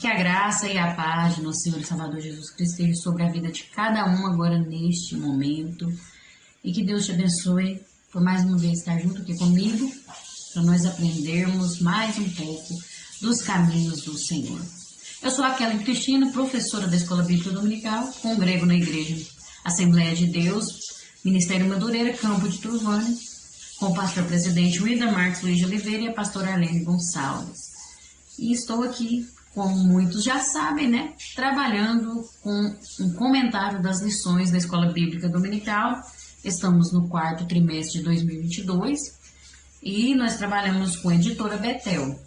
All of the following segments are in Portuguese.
Que a graça e a paz de nosso Senhor e Salvador Jesus Cristo esteja sobre a vida de cada um agora neste momento. E que Deus te abençoe por mais uma vez estar junto aqui comigo, para nós aprendermos mais um pouco dos caminhos do Senhor. Eu sou a Kelly Cristina, professora da Escola Bíblica Dominical, congrego na Igreja Assembleia de Deus, Ministério Madureira, Campo de Turvânia, com o pastor presidente Wilder Marques Luiz de Oliveira e a pastora Arlene Gonçalves. E estou aqui, como muitos já sabem, trabalhando com um comentário das lições da Escola Bíblica Dominical. Estamos no 4º trimestre de 2022 e nós trabalhamos com a editora Betel.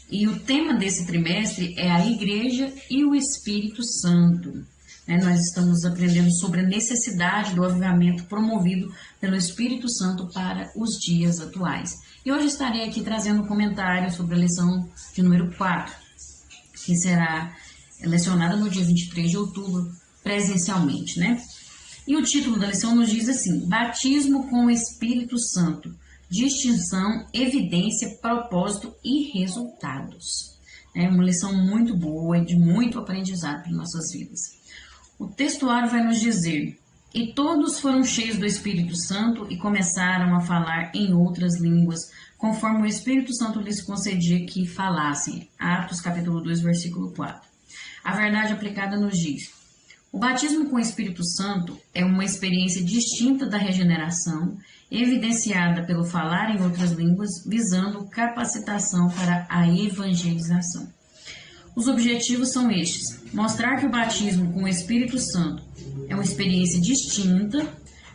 E o tema desse trimestre é a Igreja e o Espírito Santo. Nós estamos aprendendo sobre a necessidade do avivamento promovido pelo Espírito Santo para os dias atuais. E hoje estarei aqui trazendo um comentário sobre a lição de número 4, que será lecionada no dia 23 de outubro, presencialmente, E o título da lição nos diz assim: Batismo com o Espírito Santo, distinção, evidência, propósito e resultados. É uma lição muito boa e de muito aprendizado para nossas vidas. O textuário vai nos dizer: E todos foram cheios do Espírito Santo e começaram a falar em outras línguas, conforme o Espírito Santo lhes concedia que falassem. Atos capítulo 2, versículo 4. A verdade aplicada nos diz: o batismo com o Espírito Santo é uma experiência distinta da regeneração, evidenciada pelo falar em outras línguas, visando capacitação para a evangelização. Os objetivos são estes: mostrar que o batismo com o Espírito Santo é uma experiência distinta,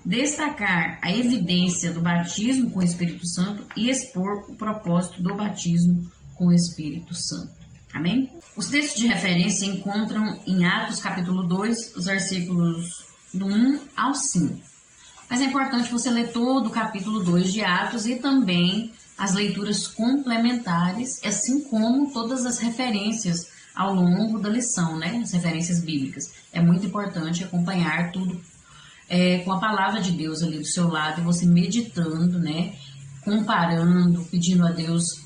destacar a evidência do batismo com o Espírito Santo e expor o propósito do batismo com o Espírito Santo. Amém? Os textos de referência se encontram em Atos capítulo 2, os versículos do 1 ao 5. Mas é importante você ler todo o capítulo 2 de Atos e também as leituras complementares, assim como todas as referências ao longo da lição, as referências bíblicas. É muito importante acompanhar tudo com a palavra de Deus ali do seu lado, você meditando, comparando, pedindo a Deus,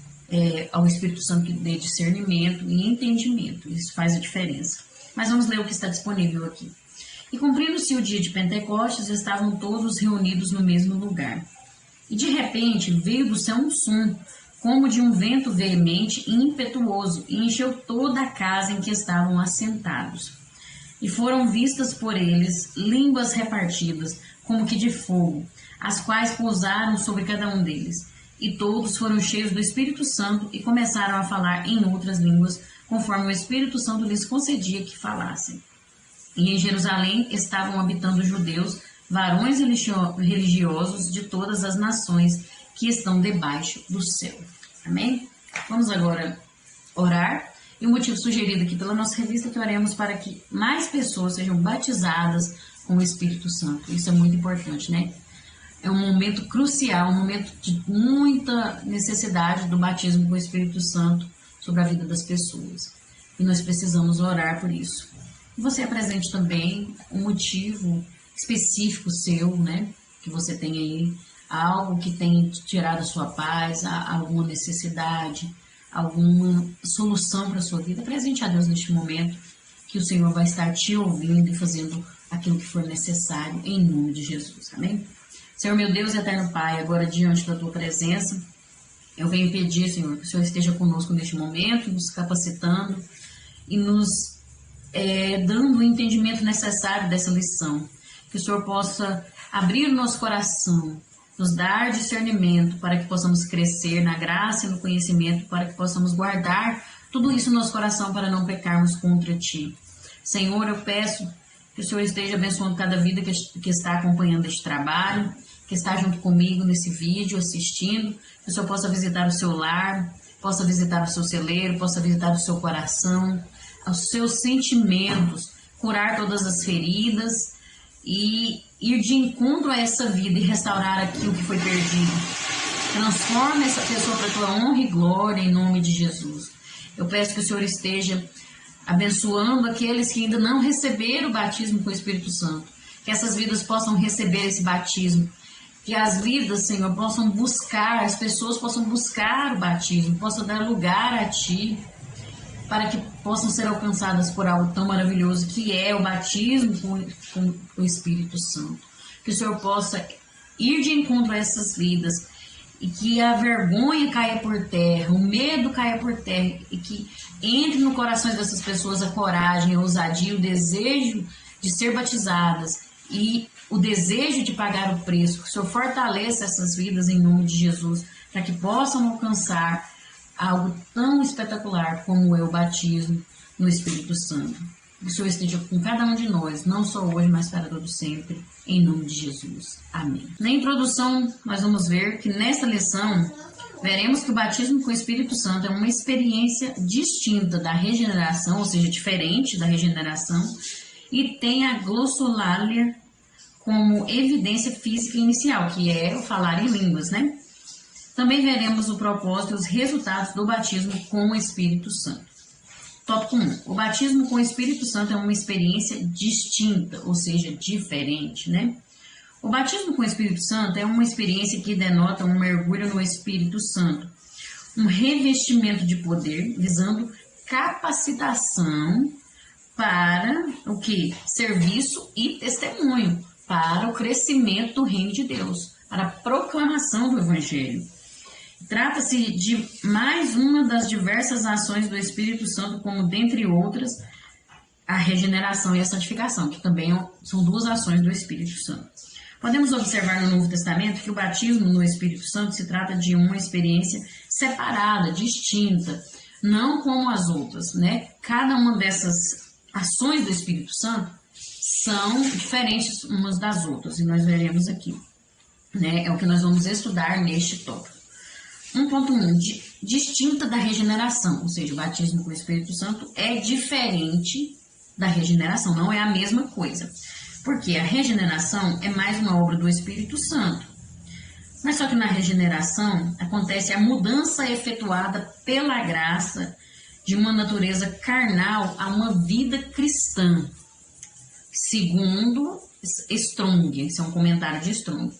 ao Espírito Santo que dê discernimento e entendimento. Isso faz a diferença. Mas vamos ler o que está disponível aqui. E cumprindo-se o dia de Pentecostes, estavam todos reunidos no mesmo lugar. E de repente veio do céu um som, como de um vento veemente e impetuoso, e encheu toda a casa em que estavam assentados. E foram vistas por eles línguas repartidas, como que de fogo, as quais pousaram sobre cada um deles. E todos foram cheios do Espírito Santo e começaram a falar em outras línguas, conforme o Espírito Santo lhes concedia que falassem. E em Jerusalém estavam habitando judeus, varões religiosos de todas as nações que estão debaixo do céu. Amém? Vamos agora orar. E o motivo sugerido aqui pela nossa revista é que oremos para que mais pessoas sejam batizadas com o Espírito Santo. Isso é muito importante, É um momento crucial, um momento de muita necessidade do batismo com o Espírito Santo sobre a vida das pessoas. E nós precisamos orar por isso. E você apresente também um motivo específico seu, que você tem aí, algo que tem tirado a sua paz, alguma necessidade, alguma solução para a sua vida. Presente a Deus neste momento, que o Senhor vai estar te ouvindo e fazendo aquilo que for necessário, em nome de Jesus. Amém? Senhor, meu Deus e eterno Pai, agora diante da Tua presença, eu venho pedir, Senhor, que o Senhor esteja conosco neste momento, nos capacitando e nos dando o entendimento necessário dessa lição. Que o Senhor possa abrir o nosso coração, nos dar discernimento para que possamos crescer na graça e no conhecimento, para que possamos guardar tudo isso no nosso coração para não pecarmos contra Ti. Senhor, eu peço que o Senhor esteja abençoando cada vida que está acompanhando este trabalho, que está junto comigo nesse vídeo, assistindo, que o Senhor possa visitar o seu lar, possa visitar o seu celeiro, possa visitar o seu coração, os seus sentimentos, curar todas as feridas e ir de encontro a essa vida e restaurar aquilo que foi perdido. Transforma essa pessoa para a Tua honra e glória, em nome de Jesus. Eu peço que o Senhor esteja abençoando aqueles que ainda não receberam o batismo com o Espírito Santo, que essas vidas possam receber esse batismo, que as vidas, Senhor, possam buscar, as pessoas possam buscar o batismo, possam dar lugar a Ti, para que possam ser alcançadas por algo tão maravilhoso que é o batismo com o Espírito Santo. Que o Senhor possa ir de encontro a essas vidas e que a vergonha caia por terra, o medo caia por terra e que entre no coração dessas pessoas a coragem, a ousadia, o desejo de ser batizadas e o desejo de pagar o preço. Que o Senhor fortaleça essas vidas em nome de Jesus, para que possam alcançar algo tão espetacular como é o batismo no Espírito Santo. Que o Senhor esteja com cada um de nós, não só hoje, mas para todo sempre, em nome de Jesus. Amém. Na introdução, nós vamos ver que nesta lição, veremos que o batismo com o Espírito Santo é uma experiência distinta da regeneração, ou seja, diferente da regeneração, e tem a glossolalia como evidência física inicial, que é o falar em línguas, né? Também veremos o propósito e os resultados do batismo com o Espírito Santo. Tópico 1. O batismo com o Espírito Santo é uma experiência distinta, ou seja, diferente, né? O batismo com o Espírito Santo é uma experiência que denota um mergulho no Espírito Santo, um revestimento de poder visando capacitação para o que? Serviço e testemunho, para o crescimento do reino de Deus, para a proclamação do Evangelho. Trata-se de mais uma das diversas ações do Espírito Santo, como dentre outras, a regeneração e a santificação, que também são duas ações do Espírito Santo. Podemos observar no Novo Testamento que o batismo no Espírito Santo se trata de uma experiência separada, distinta, não como as outras, né? Cada uma dessas ações do Espírito Santo são diferentes umas das outras, e nós veremos aqui, né? É o que nós vamos estudar neste tópico. 1.1. Distinta da regeneração, ou seja, o batismo com o Espírito Santo é diferente da regeneração, não é a mesma coisa. Porque a regeneração é mais uma obra do Espírito Santo. Mas só que na regeneração acontece a mudança efetuada pela graça de uma natureza carnal a uma vida cristã. Segundo Strong, esse é um comentário de Strong.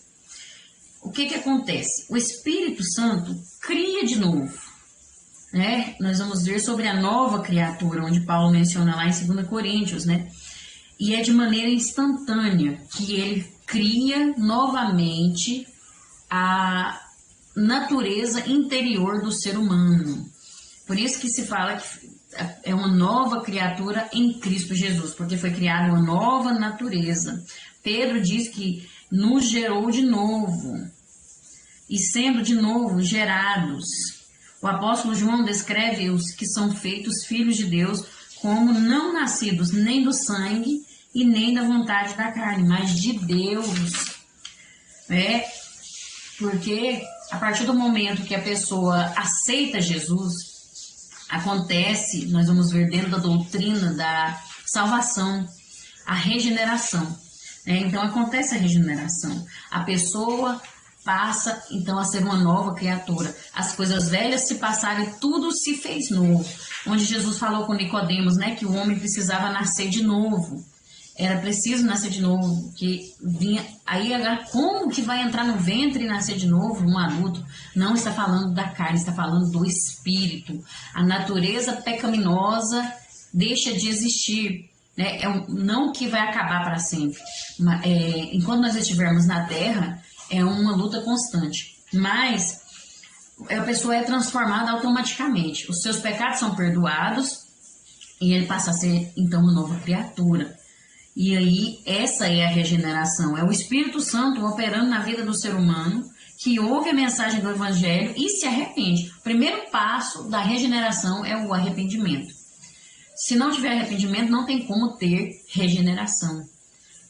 O que acontece? O Espírito Santo cria de novo, né? Nós vamos ver sobre a nova criatura, onde Paulo menciona lá em 2 Coríntios, né? E é de maneira instantânea que ele cria novamente a natureza interior do ser humano. Por isso que se fala que é uma nova criatura em Cristo Jesus, porque foi criada uma nova natureza. Pedro diz que nos gerou de novo, e sendo de novo gerados. O apóstolo João descreve os que são feitos filhos de Deus como não nascidos nem do sangue e nem da vontade da carne, mas de Deus. Porque a partir do momento que a pessoa aceita Jesus, acontece, nós vamos ver dentro da doutrina da salvação, a regeneração. Então acontece a regeneração. A pessoa passa então a ser uma nova criatura. As coisas velhas se passaram e tudo se fez novo. Onde Jesus falou com Nicodemos, né, que o homem precisava nascer de novo. Era preciso nascer de novo, que vinha aí agora, como que vai entrar no ventre e nascer de novo um adulto? Não está falando da carne, está falando do espírito. A natureza pecaminosa deixa de existir. Não que vai acabar para sempre. Enquanto nós estivermos na terra, é uma luta constante. Mas a pessoa é transformada automaticamente. Os seus pecados são perdoados e ele passa a ser, então, uma nova criatura. E aí, essa é a regeneração. É o Espírito Santo operando na vida do ser humano que ouve a mensagem do Evangelho e se arrepende. O primeiro passo da regeneração é o arrependimento. Se não tiver arrependimento, não tem como ter regeneração.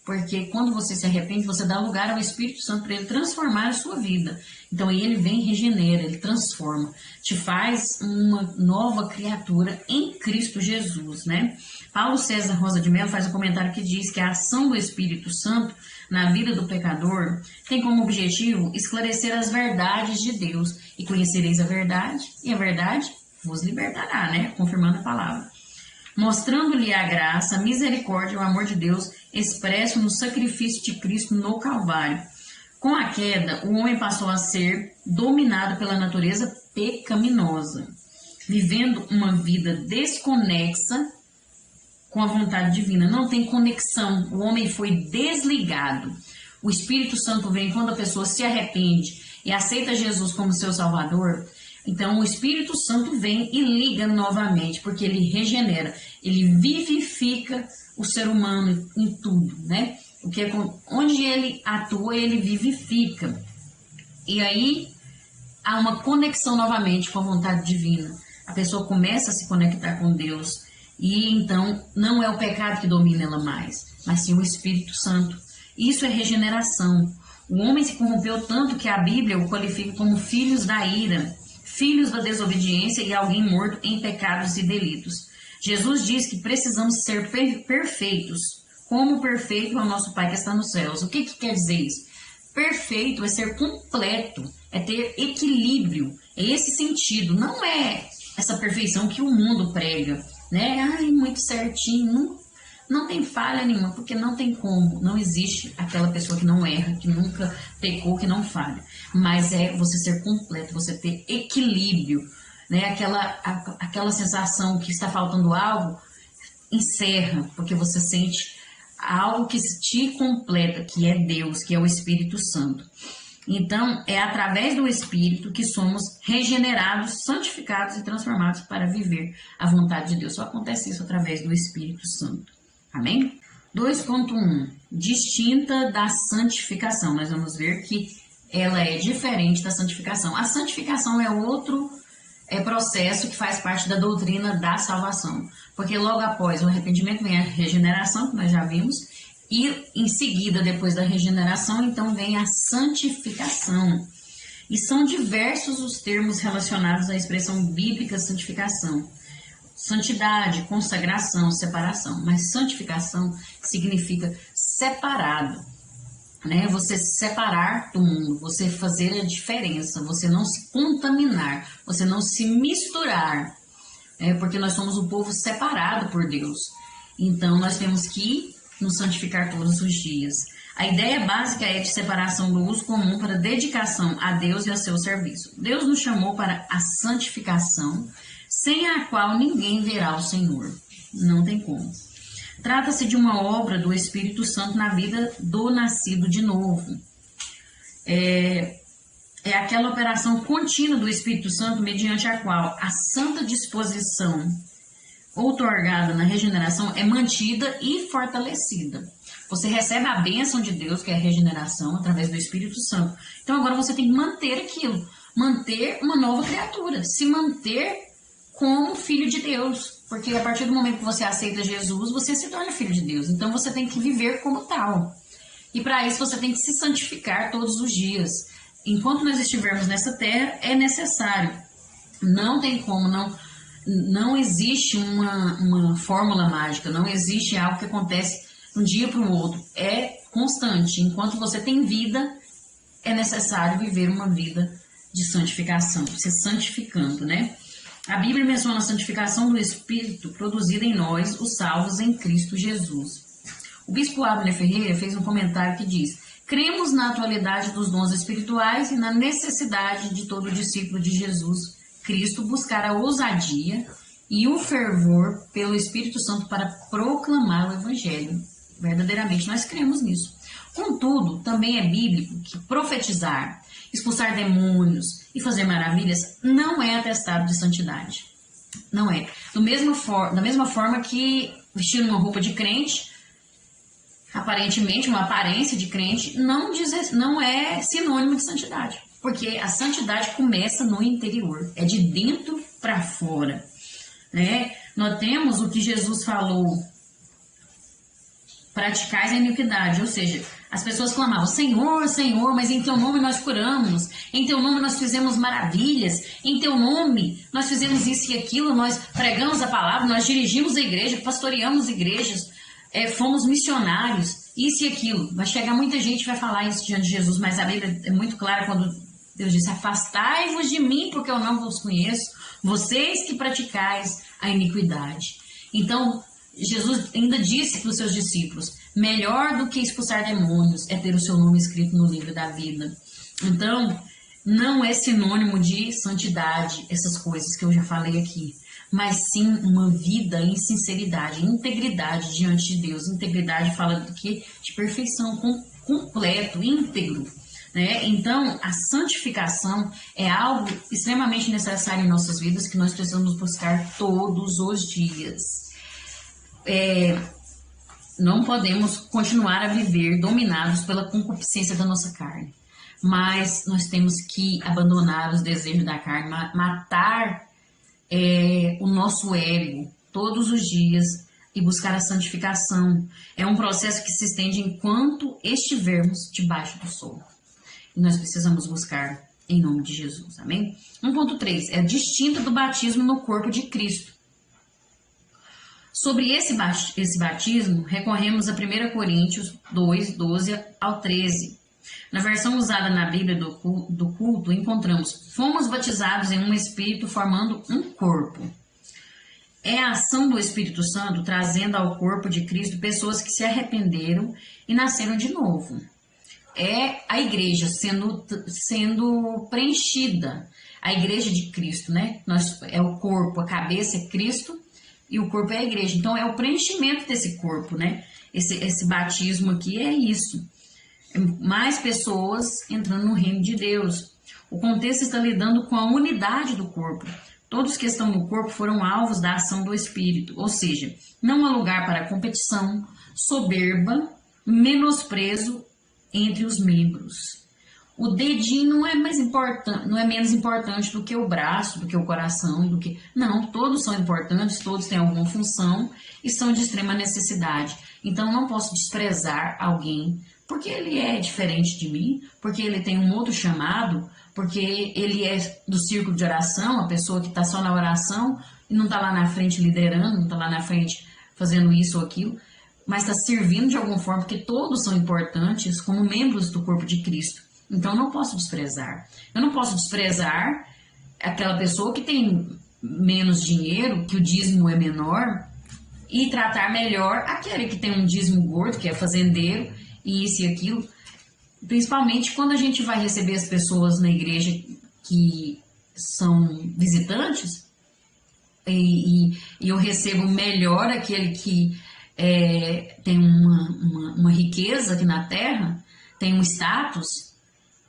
Porque quando você se arrepende, você dá lugar ao Espírito Santo para ele transformar a sua vida. Então, aí ele vem e regenera, ele transforma. Te faz uma nova criatura em Cristo Jesus, né? Paulo César Rosa de Mello faz um comentário que diz que a ação do Espírito Santo na vida do pecador tem como objetivo esclarecer as verdades de Deus. E conhecereis a verdade, e a verdade vos libertará, né? Confirmando a palavra. Mostrando-lhe a graça, a misericórdia e o amor de Deus expresso no sacrifício de Cristo no Calvário. Com a queda, o homem passou a ser dominado pela natureza pecaminosa. vivendo uma vida desconexa com a vontade divina. Não tem conexão. O homem foi desligado. O Espírito Santo vem quando a pessoa se arrepende e aceita Jesus como seu Salvador. Então o Espírito Santo vem e liga novamente, porque ele regenera, ele vivifica o ser humano em tudo, né? Onde ele atua, ele vivifica. E aí há uma conexão novamente com a vontade divina. A pessoa começa a se conectar com Deus. E então não é o pecado que domina ela mais, mas sim o Espírito Santo. Isso é regeneração. O homem se corrompeu tanto que a Bíblia o qualifica como filhos da ira, filhos da desobediência e alguém morto em pecados e delitos. Jesus diz que precisamos ser perfeitos, como perfeito é o nosso Pai que está nos céus. O que quer dizer isso? Perfeito é ser completo, é ter equilíbrio, é esse sentido. Não é essa perfeição que o mundo prega, né? Ai, muito certinho. Não tem falha nenhuma, porque não tem como. Não existe aquela pessoa que não erra, que nunca pecou, que não falha. Mas é você ser completo, você ter equilíbrio, né? Aquela sensação que está faltando algo, encerra, porque você sente algo que te completa, que é Deus, que é o Espírito Santo. Então, é através do Espírito que somos regenerados, santificados e transformados para viver a vontade de Deus. Só acontece isso através do Espírito Santo. Amém? 2.1. Distinta da santificação. Nós vamos ver que ela é diferente da santificação. A santificação é outro processo que faz parte da doutrina da salvação. Porque logo após o arrependimento vem a regeneração, que nós já vimos, e em seguida, depois da regeneração, então vem a santificação. E são diversos os termos relacionados à expressão bíblica santificação. Santidade, consagração, separação. Mas santificação significa separado, né? Você se separar do mundo, você fazer a diferença, você não se contaminar, você não se misturar, porque nós somos um povo separado por Deus. Então, nós temos que nos santificar todos os dias. A ideia básica é de separação do uso comum para dedicação a Deus e a seu serviço. Deus nos chamou para a santificação, sem a qual ninguém verá o Senhor. Não tem como. Trata-se de uma obra do Espírito Santo na vida do nascido de novo. É aquela operação contínua do Espírito Santo mediante a qual a santa disposição outorgada na regeneração é mantida e fortalecida. Você recebe a bênção de Deus, que é a regeneração, através do Espírito Santo. Então agora você tem que manter aquilo, manter uma nova criatura, se manter como filho de Deus. Porque a partir do momento que você aceita Jesus, você se torna filho de Deus. Então você tem que viver como tal. E para isso você tem que se santificar todos os dias. Enquanto nós estivermos nessa terra, é necessário. Não tem como, não existe uma fórmula mágica, não existe algo que acontece de um dia para o outro. É constante. Enquanto você tem vida, é necessário viver uma vida de santificação, se santificando, né? A Bíblia menciona a santificação do Espírito produzida em nós, os salvos em Cristo Jesus. O bispo Abner Ferreira fez um comentário que diz: cremos na atualidade dos dons espirituais e na necessidade de todo discípulo de Jesus Cristo buscar a ousadia e o fervor pelo Espírito Santo para proclamar o Evangelho. Verdadeiramente nós cremos nisso. Contudo, também é bíblico que profetizar, expulsar demônios e fazer maravilhas não é atestado de santidade. Não é. Da mesma forma que vestir uma roupa de crente, aparentemente uma aparência de crente, não é sinônimo de santidade. Porque a santidade começa no interior, é de dentro para fora, né? Nós temos o que Jesus falou: praticais a iniquidade, ou seja, as pessoas clamavam: Senhor, Senhor, mas em teu nome nós curamos, em teu nome nós fizemos maravilhas, em teu nome nós fizemos isso e aquilo, nós pregamos a palavra, nós dirigimos a igreja, pastoreamos igrejas, fomos missionários, isso e aquilo. Vai chegar muita gente que vai falar isso diante de Jesus, mas a Bíblia é muito clara quando Deus diz: afastai-vos de mim, porque eu não vos conheço, vocês que praticais a iniquidade. Então, Jesus ainda disse para os seus discípulos: melhor do que expulsar demônios é ter o seu nome escrito no livro da vida. Então, não é sinônimo de santidade, essas coisas que eu já falei aqui, mas sim uma vida em sinceridade, integridade diante de Deus. Integridade fala do que? De perfeição, completo, íntegro, né? Então, a santificação é algo extremamente necessário em nossas vidas que nós precisamos buscar todos os dias. Não podemos continuar a viver dominados pela concupiscência da nossa carne, mas nós temos que abandonar os desejos da carne, matar o nosso ego todos os dias e buscar a santificação. É um processo que se estende enquanto estivermos debaixo do sol. E nós precisamos buscar em nome de Jesus, amém? 1.3, é distinta do batismo no corpo de Cristo. Sobre esse batismo, recorremos a 1 Coríntios 2, 12 ao 13. Na versão usada na Bíblia do culto, encontramos: fomos batizados em um Espírito, formando um corpo. É a ação do Espírito Santo trazendo ao corpo de Cristo pessoas que se arrependeram e nasceram de novo. É a igreja sendo preenchida. A igreja de Cristo, né? É o corpo, a cabeça é Cristo e o corpo é a igreja. Então, é o preenchimento desse corpo, né? Esse batismo aqui é isso. Mais pessoas entrando no reino de Deus. O contexto está lidando com a unidade do corpo. Todos que estão no corpo foram alvos da ação do Espírito. Ou seja, não há lugar para competição, soberba, menosprezo entre os membros. O dedinho não é mais importante, não é menos importante do que o braço, do que o coração, Não, todos são importantes, todos têm alguma função e são de extrema necessidade. Então, não posso desprezar alguém porque ele é diferente de mim, porque ele tem um outro chamado, porque ele é do círculo de oração, a pessoa que está só na oração e não está lá na frente liderando, não está lá na frente fazendo isso ou aquilo, mas está servindo de alguma forma, porque todos são importantes como membros do corpo de Cristo. Então, não posso desprezar. Eu não posso desprezar aquela pessoa que tem menos dinheiro, que o dízimo é menor, e tratar melhor aquele que tem um dízimo gordo, que é fazendeiro, e isso e aquilo. Principalmente quando a gente vai receber as pessoas na igreja que são visitantes, e eu recebo melhor aquele que tem uma riqueza aqui na terra, tem um status,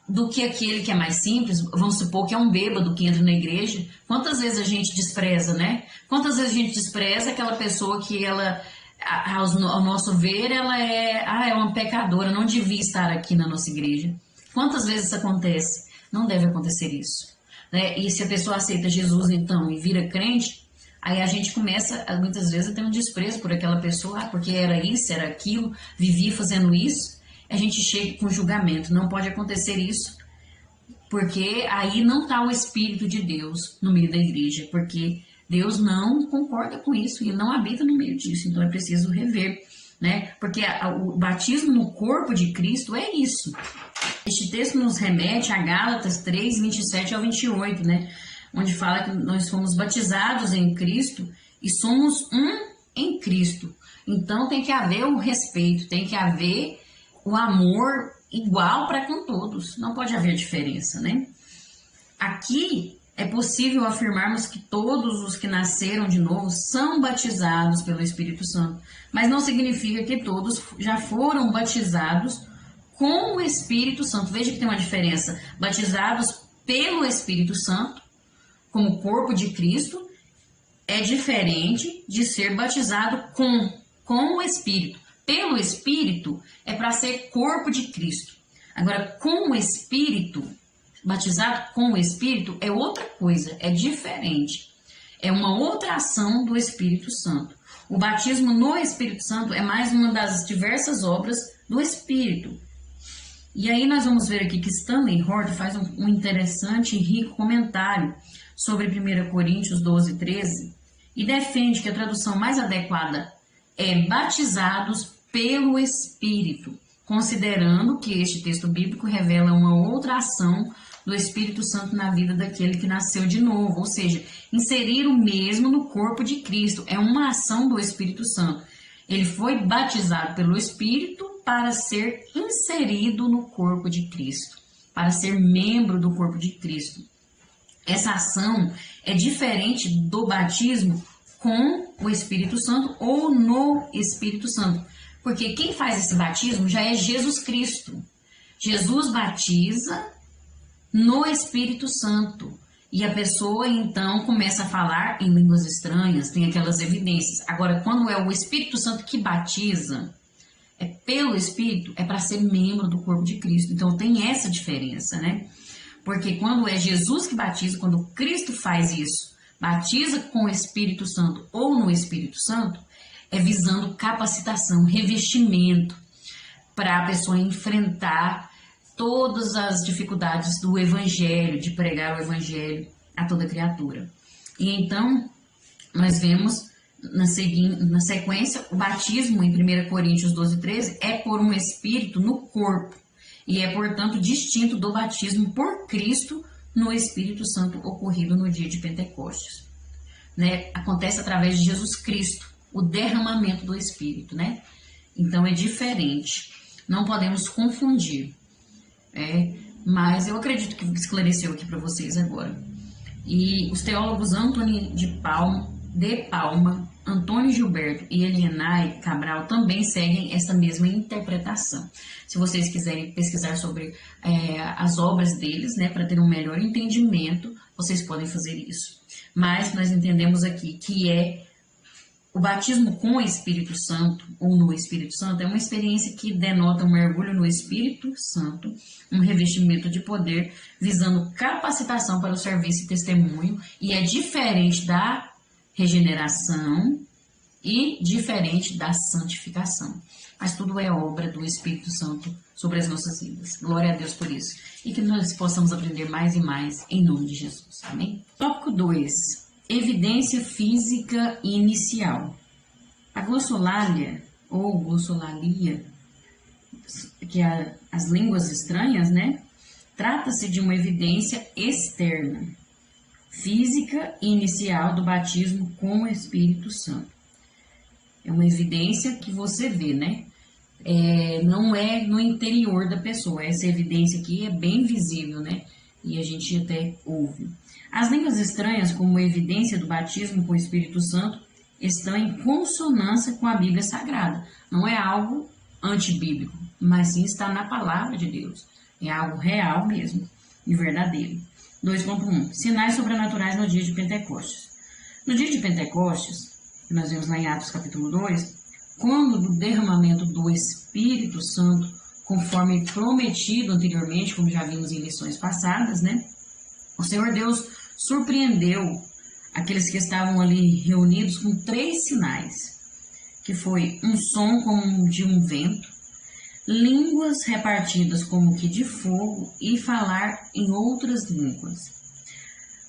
do que aquele que é mais simples. Vamos supor que é um bêbado que entra na igreja. Quantas vezes a gente despreza, né? Quantas vezes a gente despreza aquela pessoa que ela, ao nosso ver, ela é uma pecadora, não devia estar aqui na nossa igreja. Quantas vezes isso acontece? Não deve acontecer isso, né? E se a pessoa aceita Jesus, então, e vira crente, aí a gente começa, muitas vezes, a ter um desprezo por aquela pessoa, porque era isso, era aquilo, vivia fazendo isso. A gente chega com julgamento. Não pode acontecer isso, porque aí não está o Espírito de Deus no meio da igreja, porque Deus não concorda com isso e não habita no meio disso. Então é preciso rever, né? Porque o batismo no corpo de Cristo é isso. Este texto nos remete a Gálatas 3, 27 ao 28, né? Onde fala que nós fomos batizados em Cristo e somos um em Cristo. Então tem que haver o respeito, tem que haver o amor igual para com todos. Não pode haver diferença, né? Aqui é possível afirmarmos que todos os que nasceram de novo são batizados pelo Espírito Santo, mas não significa que todos já foram batizados com o Espírito Santo. Veja que tem uma diferença. Batizados pelo Espírito Santo, como corpo de Cristo, é diferente de ser batizado com o Espírito. Pelo Espírito é para ser corpo de Cristo. Agora, com o Espírito, batizado com o Espírito, é outra coisa, é diferente. É uma outra ação do Espírito Santo. O batismo no Espírito Santo é mais uma das diversas obras do Espírito. E aí nós vamos ver aqui que Stanley Hort faz um interessante e rico comentário sobre 1 Coríntios 12, 13 e defende que a tradução mais adequada é batizados pelo Espírito, considerando que este texto bíblico revela uma outra ação do Espírito Santo na vida daquele que nasceu de novo, ou seja, inserir o mesmo no corpo de Cristo, é uma ação do Espírito Santo. Ele foi batizado pelo Espírito para ser inserido no corpo de Cristo. para ser membro do corpo de Cristo. Essa ação é diferente do batismo com o Espírito Santo ou no Espírito Santo. Porque quem faz esse batismo já é Jesus Cristo. Jesus batiza no Espírito Santo. E a pessoa, então, começa a falar em línguas estranhas, tem aquelas evidências. Agora, quando é o Espírito Santo que batiza, é pelo Espírito, é para ser membro do corpo de Cristo. Então, tem essa diferença, né? Porque quando é Jesus que batiza, quando Cristo faz isso, batiza com o Espírito Santo ou no Espírito Santo, é visando capacitação, revestimento, para a pessoa enfrentar todas as dificuldades do Evangelho, de pregar o Evangelho a toda criatura. E então, nós vemos na sequência, o batismo em 1 Coríntios 12:13 é por um Espírito no corpo, e é, portanto, distinto do batismo por Cristo no Espírito Santo ocorrido no dia de Pentecostes. Né? Acontece através de Jesus Cristo, o derramamento do Espírito, né? Então, é diferente. Não podemos confundir. Mas eu acredito que esclareceu aqui para vocês agora. E os teólogos Antônio de Palma, Antônio Gilberto e Elienay Cabral também seguem essa mesma interpretação. Se vocês quiserem pesquisar sobre as obras deles, né, para ter um melhor entendimento, vocês podem fazer isso. Mas nós entendemos aqui que o batismo com o Espírito Santo, ou no Espírito Santo, é uma experiência que denota um mergulho no Espírito Santo, um revestimento de poder, visando capacitação para o serviço e testemunho, e é diferente da regeneração e diferente da santificação. Mas tudo é obra do Espírito Santo sobre as nossas vidas. Glória a Deus por isso. E que nós possamos aprender mais e mais em nome de Jesus. Amém? Tópico 2. Evidência física inicial. A glossolalia, ou glossolalia, que é as línguas estranhas, né? Trata-se de uma evidência externa, física inicial do batismo com o Espírito Santo. É uma evidência que você vê, né? Não é no interior da pessoa. Essa evidência aqui é bem visível, né? E a gente até ouve. As línguas estranhas, como evidência do batismo com o Espírito Santo, estão em consonância com a Bíblia Sagrada. Não é algo antibíblico, mas sim está na palavra de Deus. É algo real mesmo e verdadeiro. 2.1. Sinais sobrenaturais no dia de Pentecostes. No dia de Pentecostes, que nós vemos lá em Atos capítulo 2, quando do derramamento do Espírito Santo, conforme prometido anteriormente, como já vimos em lições passadas, né? O Senhor Deus surpreendeu aqueles que estavam ali reunidos com 3 sinais, que foi um som como de um vento, línguas repartidas como que de fogo e falar em outras línguas.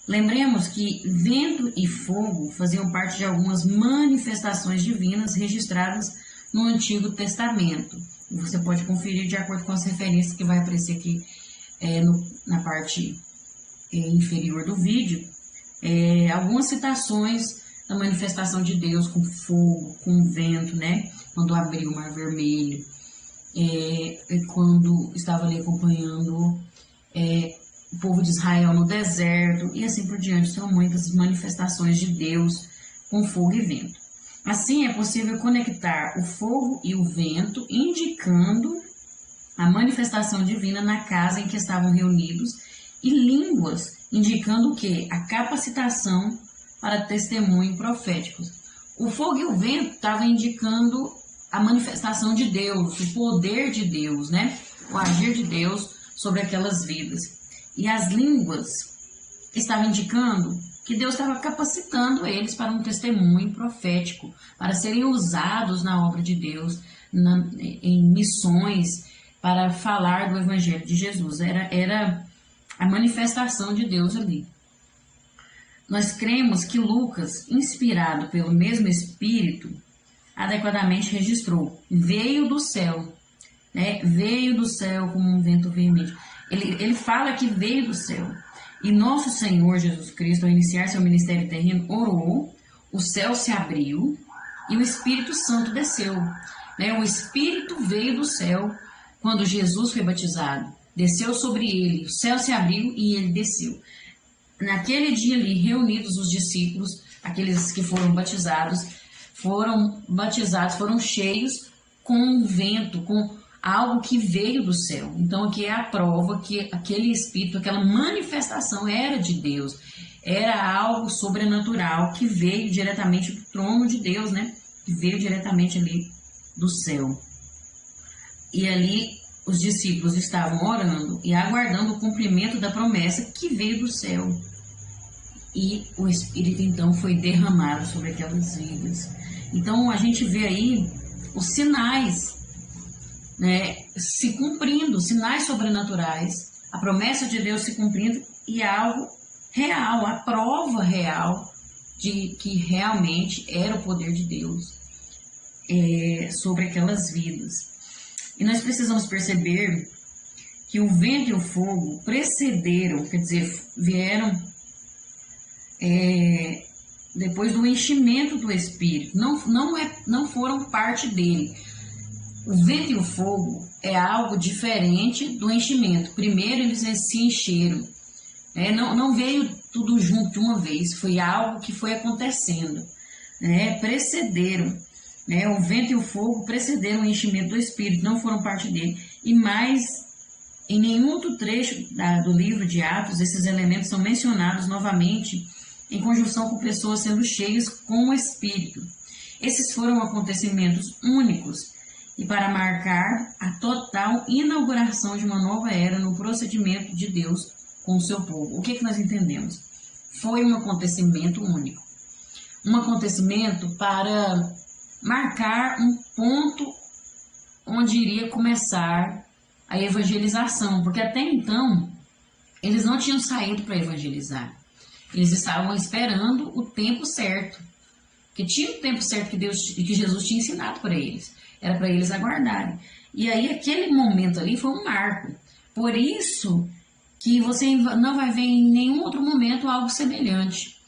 Lembremos que vento e fogo faziam parte de algumas manifestações divinas registradas no Antigo Testamento. Você pode conferir de acordo com as referências que vai aparecer aqui na parte inferior do vídeo, algumas citações da manifestação de Deus com fogo, com vento, né? Quando abriu o Mar Vermelho, quando estava ali acompanhando o povo de Israel no deserto, e assim por diante. São muitas manifestações de Deus com fogo e vento. Assim, é possível conectar o fogo e o vento, indicando a manifestação divina na casa em que estavam reunidos, e línguas, indicando o quê? A capacitação para testemunho proféticos. O fogo e o vento estavam indicando a manifestação de Deus, o poder de Deus, né? O agir de Deus sobre aquelas vidas. E as línguas estavam indicando que Deus estava capacitando eles para um testemunho profético, para serem usados na obra de Deus, em missões, para falar do Evangelho de Jesus. Era a manifestação de Deus ali. Nós cremos que Lucas, inspirado pelo mesmo Espírito, adequadamente registrou: veio do céu, né? Veio do céu como um vento veemente. Ele fala que veio do céu. E nosso Senhor Jesus Cristo, ao iniciar seu ministério terreno, orou, o céu se abriu e o Espírito Santo desceu. Né? O Espírito veio do céu quando Jesus foi batizado. desceu sobre ele, o céu se abriu e ele desceu. Naquele dia ali, reunidos os discípulos, aqueles que foram batizados, foram cheios com um vento, com algo que veio do céu. Então aqui é a prova que aquele Espírito, aquela manifestação era de Deus, era algo sobrenatural que veio diretamente do trono de Deus, né? Que veio diretamente ali do céu. E ali os discípulos estavam orando e aguardando o cumprimento da promessa que veio do céu. E o Espírito então foi derramado sobre aquelas vidas. Então a gente vê aí os sinais, né, se cumprindo, sinais sobrenaturais, a promessa de Deus se cumprindo e algo real, a prova real de que realmente era o poder de Deus sobre aquelas vidas. E nós precisamos perceber que o vento e o fogo precederam, quer dizer, vieram depois do enchimento do Espírito, não foram parte dele. O vento e o fogo é algo diferente do enchimento. Primeiro eles se encheram, não veio tudo junto de uma vez, foi algo que foi acontecendo, precederam. O vento e o fogo precederam o enchimento do Espírito, não foram parte dele. E mais, em nenhum outro trecho do livro de Atos, esses elementos são mencionados novamente em conjunção com pessoas sendo cheias com o Espírito. Esses foram acontecimentos únicos e para marcar a total inauguração de uma nova era no procedimento de Deus com o seu povo. O que nós entendemos? Foi um acontecimento único. Um acontecimento para marcar um ponto onde iria começar a evangelização, porque até então eles não tinham saído para evangelizar. Eles estavam esperando o tempo certo, que tinha o tempo certo que Jesus tinha ensinado para eles. Era para eles aguardarem. E aí aquele momento ali foi um marco. Por isso que você não vai ver em nenhum outro momento algo semelhante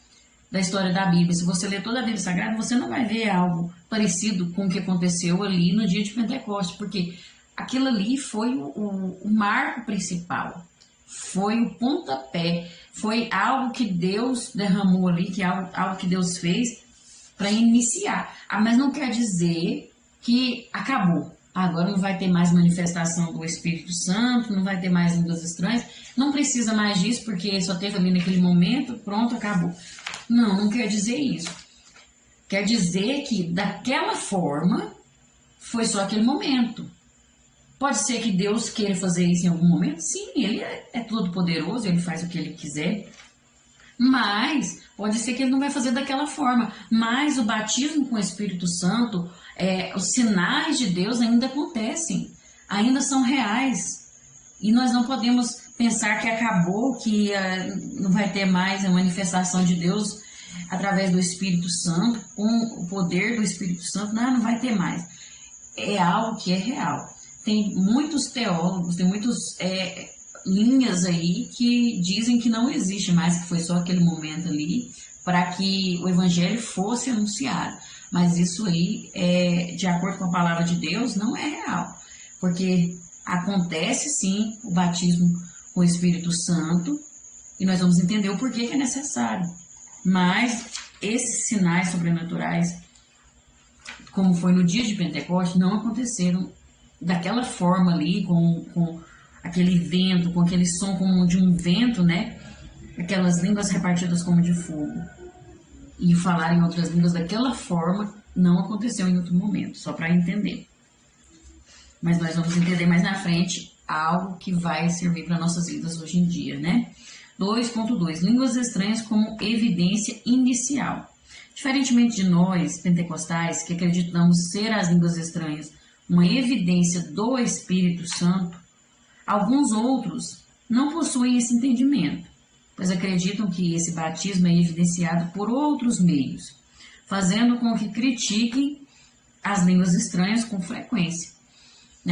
da história da Bíblia. Se você ler toda a Bíblia Sagrada, você não vai ver algo parecido com o que aconteceu ali no dia de Pentecostes, porque aquilo ali foi o marco principal, foi o pontapé, foi algo que Deus derramou ali, que algo que Deus fez para iniciar. Mas não quer dizer que acabou. Agora não vai ter mais manifestação do Espírito Santo, não vai ter mais línguas estranhas, não precisa mais disso, porque só teve ali naquele momento, pronto, acabou. Não quer dizer isso. Quer dizer que daquela forma foi só aquele momento. Pode ser que Deus queira fazer isso em algum momento? Sim, Ele é todo poderoso, Ele faz o que Ele quiser. Mas pode ser que Ele não vai fazer daquela forma. Mas o batismo com o Espírito Santo, os sinais de Deus ainda acontecem, ainda são reais. E nós não podemos pensar que acabou, que não vai ter mais a manifestação de Deus através do Espírito Santo, com o poder do Espírito Santo. Não vai ter mais. É algo que é real. Tem muitos teólogos, tem muitas linhas aí que dizem que não existe mais, que foi só aquele momento ali para que o Evangelho fosse anunciado. Mas isso aí, de acordo com a palavra de Deus, não é real. Porque acontece sim o batismo com o Espírito Santo e nós vamos entender o porquê que é necessário. Mas esses sinais sobrenaturais, como foi no dia de Pentecostes, não aconteceram daquela forma ali, com aquele vento, com aquele som como de um vento, aquelas línguas repartidas como de fogo. E falar em outras línguas daquela forma não aconteceu em outro momento, só para entender. Mas nós vamos entender mais na frente algo que vai servir para nossas vidas hoje em dia, 2.2. Línguas estranhas como evidência inicial. Diferentemente de nós, pentecostais, que acreditamos ser as línguas estranhas uma evidência do Espírito Santo, alguns outros não possuem esse entendimento, pois acreditam que esse batismo é evidenciado por outros meios, fazendo com que critiquem as línguas estranhas com frequência.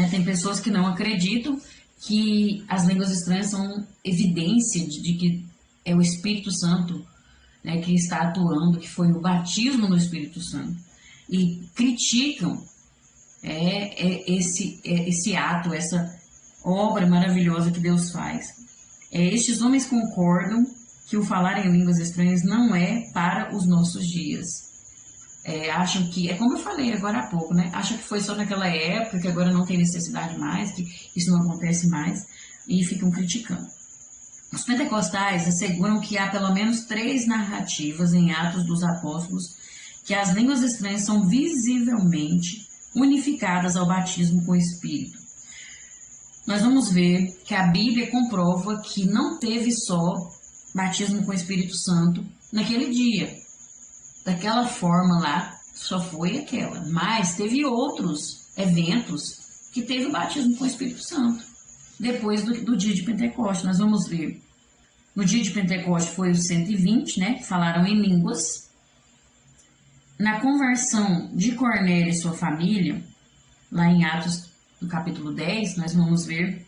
Tem pessoas que não acreditam que as línguas estranhas são evidência de que é o Espírito Santo que está atuando, que foi o batismo no Espírito Santo, e criticam esse ato, obra maravilhosa que Deus faz. Estes homens concordam que o falar em línguas estranhas não é para os nossos dias. Acham que, é como eu falei agora há pouco, né? Acham que foi só naquela época, que agora não tem necessidade mais, que isso não acontece mais, e ficam criticando. Os pentecostais asseguram que há pelo menos 3 narrativas em Atos dos Apóstolos que as línguas estranhas são visivelmente unificadas ao batismo com o Espírito. Nós vamos ver que a Bíblia comprova que não teve só batismo com o Espírito Santo naquele dia. Daquela forma lá, só foi aquela. Mas teve outros eventos que teve o batismo com o Espírito Santo. Depois do dia de Pentecostes, nós vamos ver. No dia de Pentecostes foi os 120, né? Que falaram em línguas. Na conversão de Cornélio e sua família, lá em Atos, no capítulo 10, nós vamos ver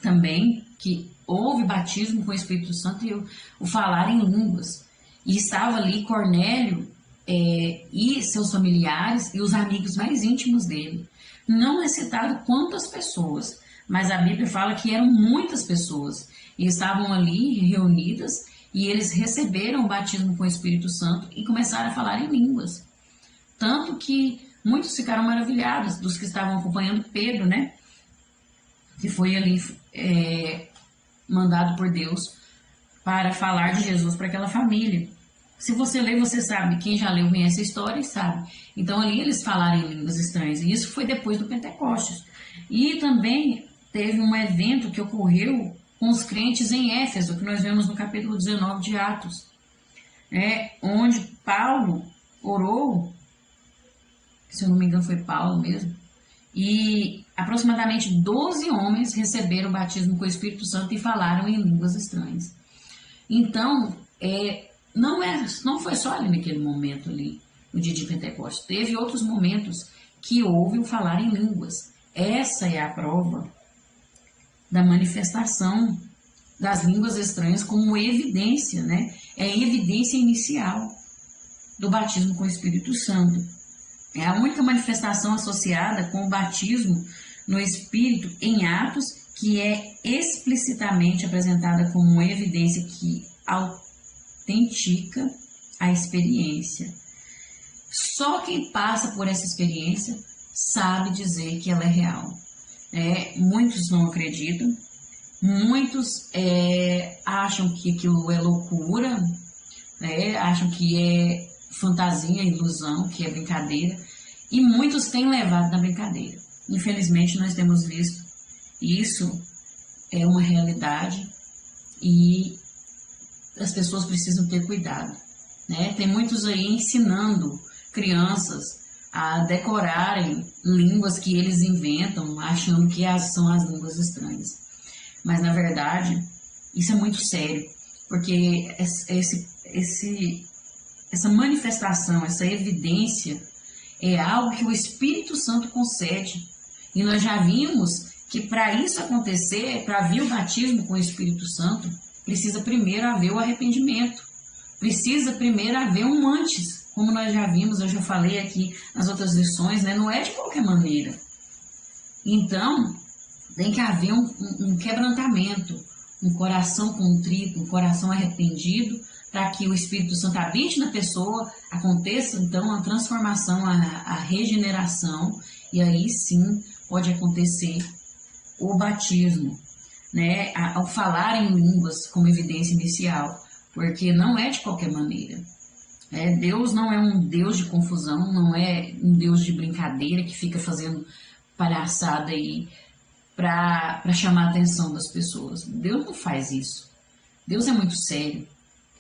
também que houve batismo com o Espírito Santo e o falar em línguas. E estava ali Cornélio e seus familiares e os amigos mais íntimos dele. Não é citado quantas pessoas, mas a Bíblia fala que eram muitas pessoas. E estavam ali reunidas e eles receberam o batismo com o Espírito Santo e começaram a falar em línguas. Tanto que muitos ficaram maravilhados dos que estavam acompanhando Pedro, né? Que foi ali mandado por Deus para falar de Jesus para aquela família. Se você lê, você sabe. Quem já leu conhece a história e sabe. Então ali eles falaram em línguas estranhas. E isso foi depois do Pentecostes. E também teve um evento que ocorreu com os crentes em Éfeso, que nós vemos no capítulo 19 de Atos, onde Paulo orou, se eu não me engano foi Paulo mesmo, e aproximadamente 12 homens receberam o batismo com o Espírito Santo e falaram em línguas estranhas. Então, não foi só ali naquele momento ali, no dia de Pentecostes, teve outros momentos que houve o falar em línguas. Essa é a prova da manifestação das línguas estranhas como evidência, né? É a evidência inicial do batismo com o Espírito Santo. É a única manifestação associada com o batismo no Espírito em Atos que é explicitamente apresentada como uma evidência que autentica a experiência. Só quem passa por essa experiência sabe dizer que ela é real. Muitos não acreditam, muitos acham que aquilo é loucura, acham que é fantasia, ilusão, que é brincadeira, e muitos têm levado na brincadeira. Infelizmente, nós temos visto isso é uma realidade e as pessoas precisam ter cuidado, né? Tem muitos aí ensinando crianças a decorarem línguas que eles inventam, achando que são as línguas estranhas. Mas, na verdade, isso é muito sério, porque essa manifestação, essa evidência é algo que o Espírito Santo concede. E nós já vimos que para isso acontecer, para vir o batismo com o Espírito Santo, precisa primeiro haver o arrependimento. Precisa primeiro haver um antes. Como nós já vimos, eu já falei aqui nas outras lições, né? Não é de qualquer maneira. Então, tem que haver um quebrantamento, um coração contrito, um coração arrependido, para que o Espírito Santo habite na pessoa, aconteça então a transformação, a regeneração, e aí sim pode acontecer o batismo, né? Ao falar em línguas como evidência inicial, porque não é de qualquer maneira. Deus não é um Deus de confusão, não é um Deus de brincadeira que fica fazendo palhaçada aí para chamar a atenção das pessoas. Deus não faz isso. Deus é muito sério.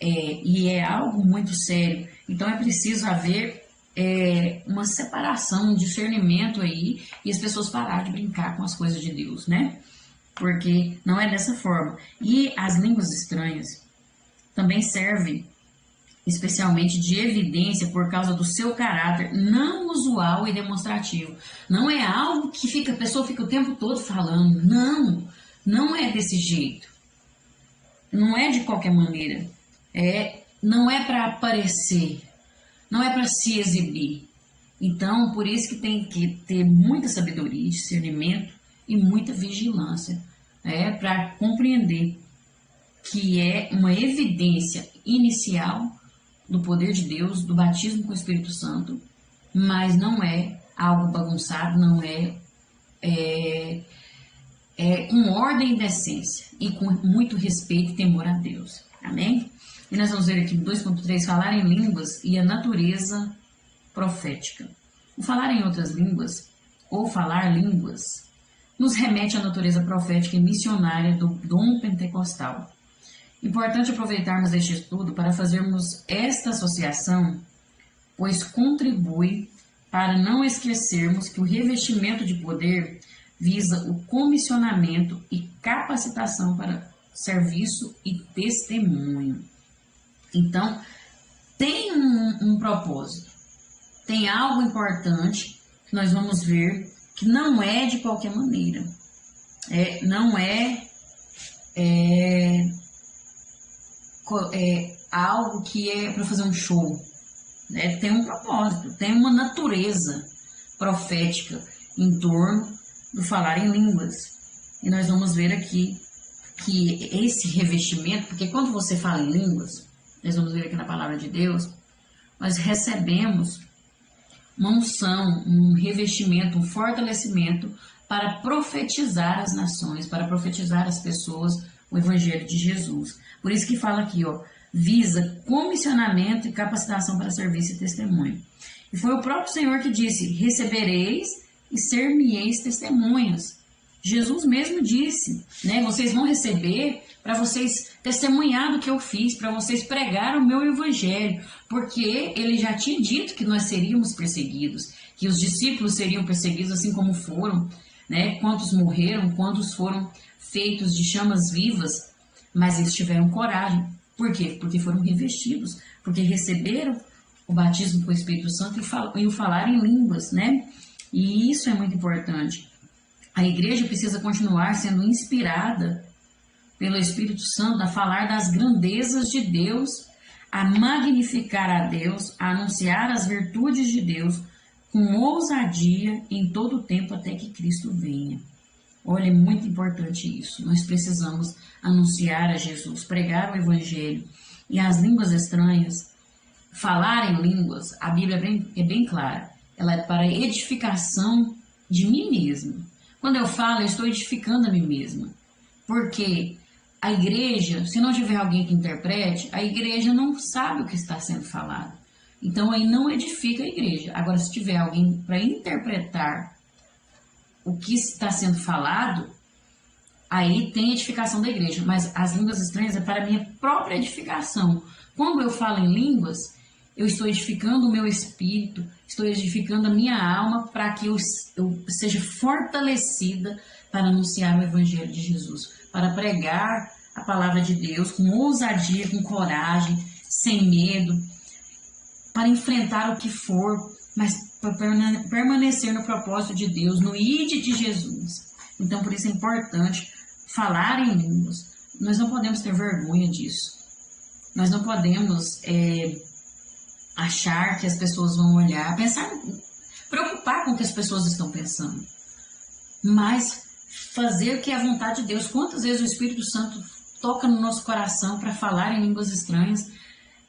E é algo muito sério. Então é preciso haver uma separação, um discernimento aí, e as pessoas parar de brincar com as coisas de Deus, né? Porque não é dessa forma. E as línguas estranhas também servem especialmente de evidência por causa do seu caráter não usual e demonstrativo. Não é algo que a pessoa fica o tempo todo falando. Não é desse jeito. Não é de qualquer maneira. Não é para aparecer. Não é para se exibir. Então, por isso que tem que ter muita sabedoria, discernimento e muita vigilância, para compreender que é uma evidência inicial do poder de Deus, do batismo com o Espírito Santo, mas não é algo bagunçado, não é com ordem e decência e com muito respeito e temor a Deus. Amém? E nós vamos ver aqui no 2.3 falar em línguas e a natureza profética. O falar em outras línguas ou falar línguas nos remete à natureza profética e missionária do dom pentecostal. Importante aproveitarmos este estudo para fazermos esta associação, pois contribui para não esquecermos que o revestimento de poder visa o comissionamento e capacitação para serviço e testemunho. Então, tem um propósito, tem algo importante que nós vamos ver que não é de qualquer maneira, não é algo que é para fazer um show, tem um propósito, tem uma natureza profética em torno do falar em línguas. E nós vamos ver aqui que esse revestimento, porque quando você fala em línguas, nós vamos ver aqui na palavra de Deus, nós recebemos uma unção, um revestimento, um fortalecimento para profetizar as nações, para profetizar as pessoas o Evangelho de Jesus. Por isso que fala aqui, visa comissionamento e capacitação para serviço e testemunho. E foi o próprio Senhor que disse: recebereis e ser-me-eis testemunhas. Jesus mesmo disse, vocês vão receber para vocês testemunhar do que eu fiz, para vocês pregar o meu evangelho, porque ele já tinha dito que nós seríamos perseguidos, que os discípulos seriam perseguidos assim como foram, quantos morreram, quantos foram feitos de chamas vivas, mas eles tiveram coragem. Por quê? Porque foram revestidos, porque receberam o batismo com o Espírito Santo e o falar em línguas, E isso é muito importante. A igreja precisa continuar sendo inspirada pelo Espírito Santo a falar das grandezas de Deus, a magnificar a Deus, a anunciar as virtudes de Deus com ousadia em todo o tempo até que Cristo venha. Olha, é muito importante isso. Nós precisamos anunciar a Jesus, pregar o Evangelho. E as línguas estranhas, falar em línguas, a Bíblia é bem clara. Ela é para edificação de mim mesma. Quando eu falo, eu estou edificando a mim mesma. Porque a igreja, se não tiver alguém que interprete, a igreja não sabe o que está sendo falado. Então, aí não edifica a igreja. Agora, se tiver alguém para interpretar o que está sendo falado, aí tem edificação da igreja. Mas as línguas estranhas é para a minha própria edificação. Quando eu falo em línguas, eu estou edificando o meu espírito, estou edificando a minha alma para que eu seja fortalecida para anunciar o Evangelho de Jesus, para pregar a palavra de Deus com ousadia, com coragem, sem medo, para enfrentar o que for, mas para permanecer no propósito de Deus, no ide de Jesus. Então, por isso é importante falar em línguas. Nós não podemos ter vergonha disso. Nós não podemos achar que as pessoas vão olhar, preocupar com o que as pessoas estão pensando, mas fazer o que é a vontade de Deus. Quantas vezes o Espírito Santo toca no nosso coração para falar em línguas estranhas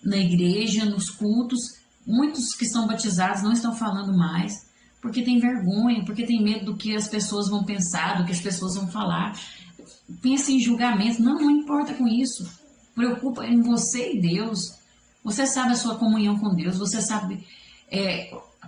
na igreja, nos cultos? Muitos que são batizados não estão falando mais, porque tem vergonha, porque tem medo do que as pessoas vão pensar, do que as pessoas vão falar. Pensa em julgamento. Não importa com isso. Preocupa em você e Deus. Você sabe a sua comunhão com Deus, você sabe